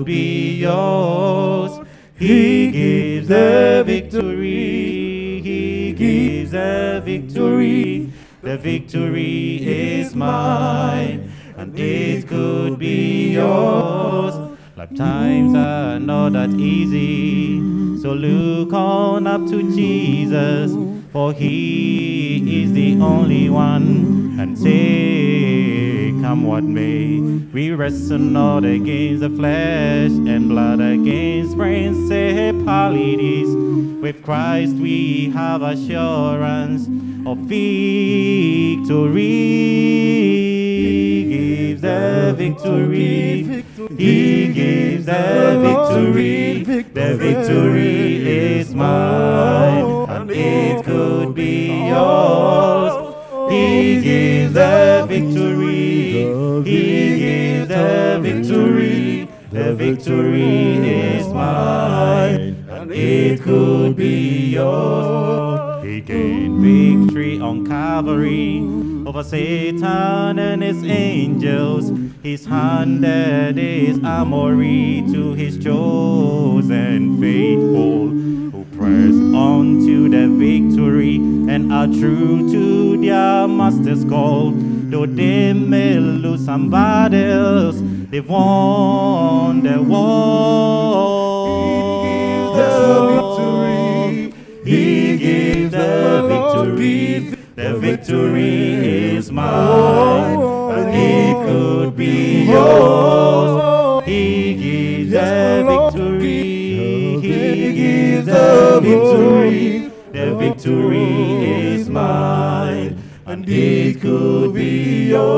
could be yours. He gives the victory. He gives the victory. The victory is mine, and it could be yours. Lifetimes are not that easy, so look on up to Jesus, for he is the only one, and say, come what may. We wrestle not against the flesh and blood, against principalities. With Christ we have assurance of victory. He gives the victory. He gives the victory. The victory is mine, and it could be yours. He gives the victory. He gives the victory. The victory is mine, and it could be yours. He gained victory on Calvary over Satan and his angels. He's handed his armory to his chosen faithful, who press on to the victory and are true to their master's call. Though they may lose some battles, they've won the war. He gives the victory. The victory is mine, and it could be yours. He gives the victory. He gives the victory. The victory is mine, and it could be yours.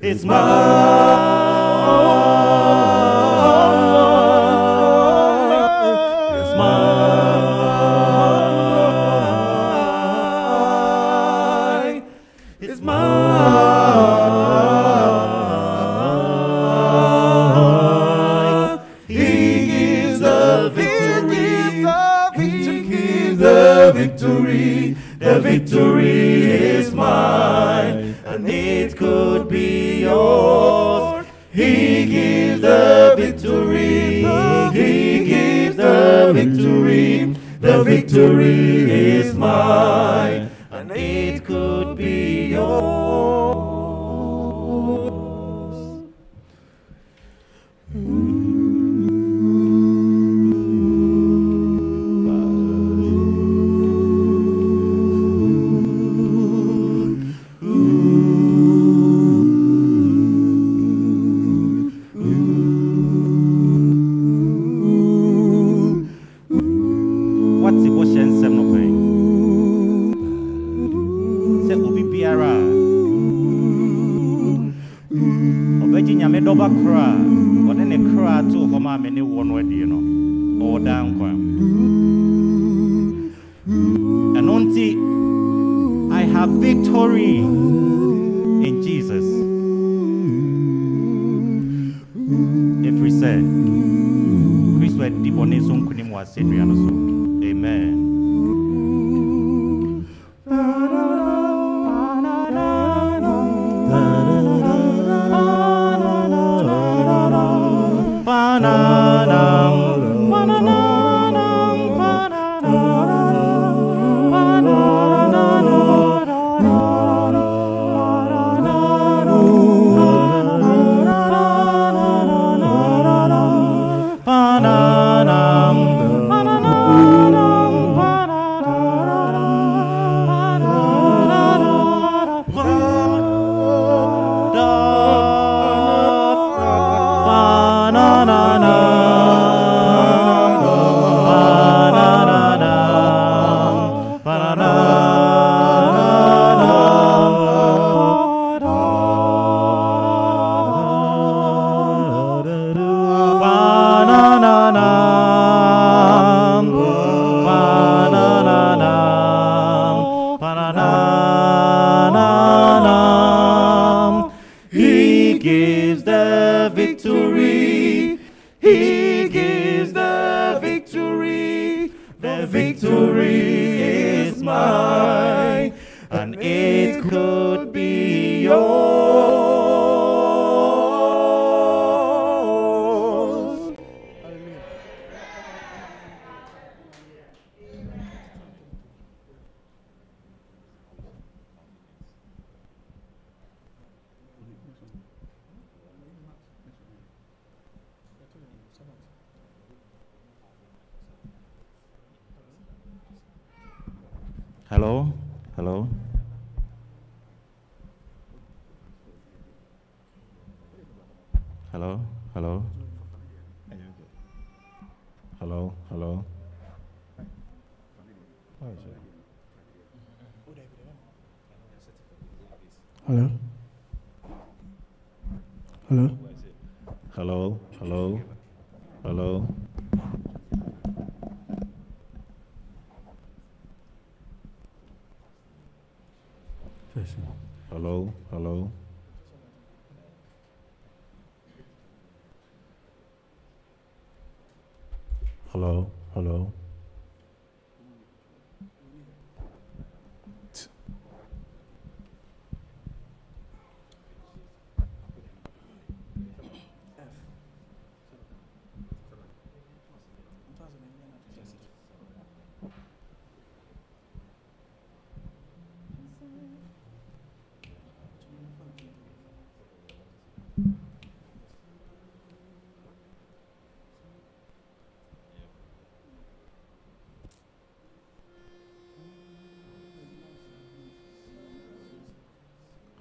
It's mine. The victory is mine, and it could be yours. He gives the victory. He gives the victory. The victory is mine, and it could be yours. I have victory in Jesus. If we say, Amen. He gives the victory. He gives the victory. The victory is mine, and it could be yours. Hello? Hello? Hello? Hello? Hello? Hello? Hello? Hello? Hello? Hello? Hello? Hello? Hello? Hello? Hello?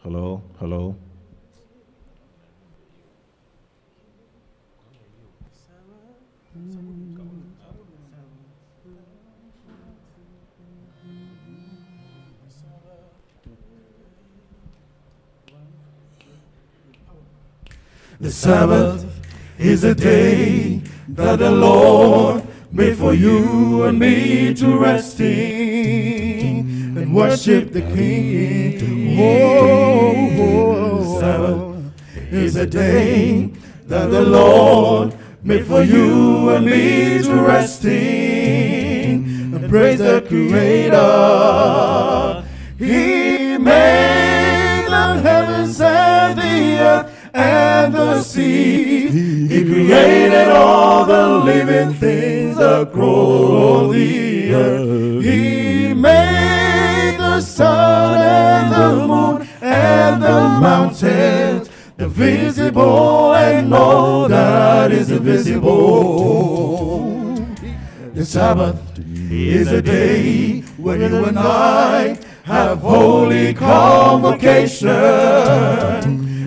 Hello? Hello? The Sabbath is a day that the Lord made for you and me to rest in and worship the King. Oh, Sabbath is a day that the Lord made for you and me to rest in and praise the Creator. He made the heavens and the earth and the sea. He created all the living things that grow on the earth. He made the sun and the moon and the mountains, the visible and all that is invisible. The Sabbath is a day when you and I have holy convocation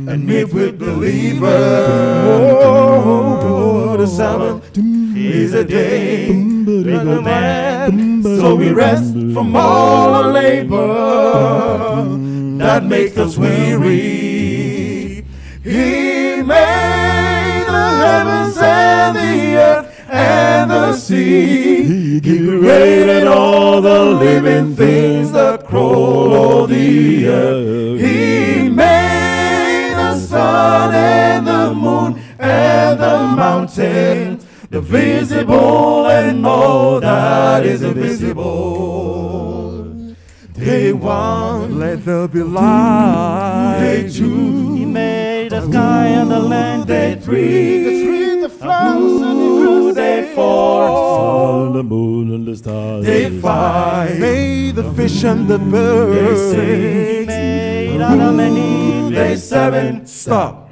and meet with believers. Oh, the Sabbath is a day little man, so we rest from all our labor that makes us weary. He made the heavens and the earth and the sea. He created all the living things that crawl on the earth. He made the sun and the moon and the mountains, the visible and all that is invisible. Day one, let there be light. Day two, He made the sky and the land. Day three, the flowers and the grass. Day four, The moon and the stars. Day five, made the fish and the birds. Day six, made Adam and Eve. Day seven, stop.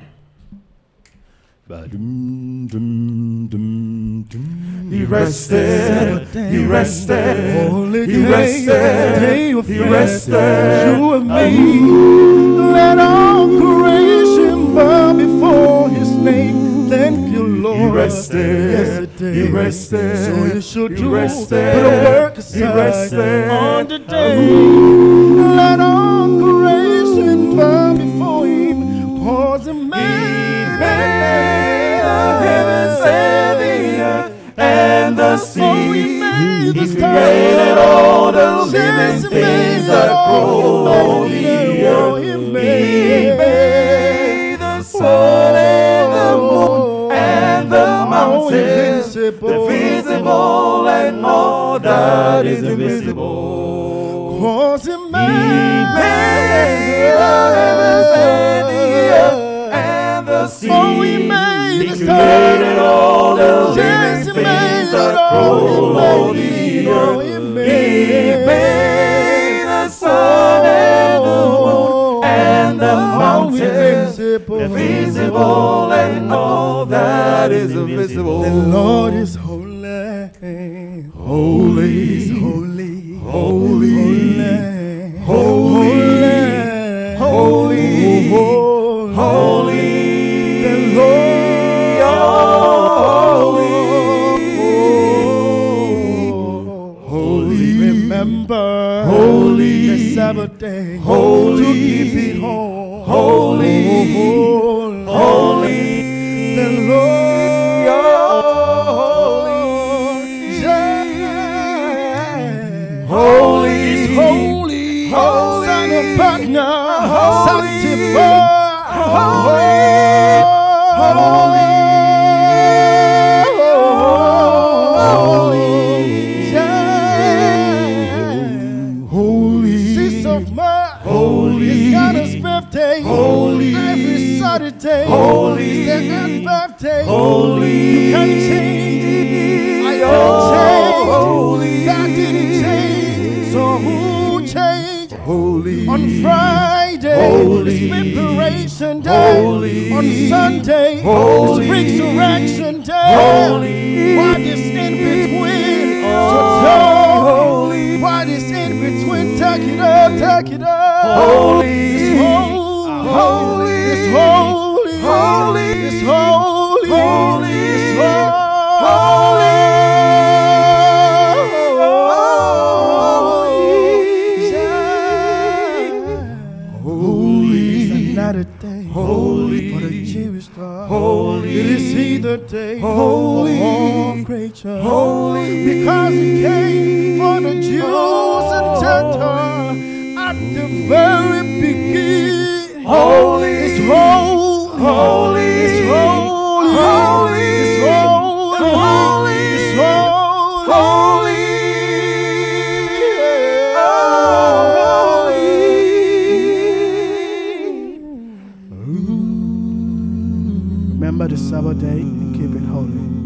He rested, he rested, he rested, he rested, you and me. Let all creation bow before his name. Thank you, Lord. He rested, he rested, so you should do. Put a work aside. He rested On the day. Let all creation bow before him. Cause a man made the heavens and the earth and the sea. He created all the living things that grow on the earth. He made the sun and the moon and the mountains, the visible and all that is invisible. Cause he made the heavens and the earth and the sea. He created all the living things that grow on the earth. He made the sun and the moon and the mountains, the visible and all that is invisible. The Lord is holy, holy, holy, holy. holy, the Lord, holy. Remember, holy, the Sabbath day, holy, to keep it holy, holy, holy, the Lord, yeah. Holy, is holy, holy, Son of partner, sanctified, holy, holy, holy, Feast of March, holy, it's God's birthday, holy, every Saturday, holy, it's the God's birthday, holy, you can't change it, I can't change, holy, God didn't change, so who changed? Holy, on Friday, holy, it's preparation day, holy, on Sunday, holy, it's resurrection day, holy, what is in between? So tell holy, what is in between? Take it up, take it up. Holy, it's holy, it's holy, holy, it's holy, holy, it's holy. Another day, holy, for the Jewish God, holy, it is He the day, holy, for all creatures, holy, because He came for the Jews and Gentiles at the very beginning. Holy, it's holy, holy, it's holy, holy, it's holy, holy, it's holy, Remember the Sabbath day and keep it holy.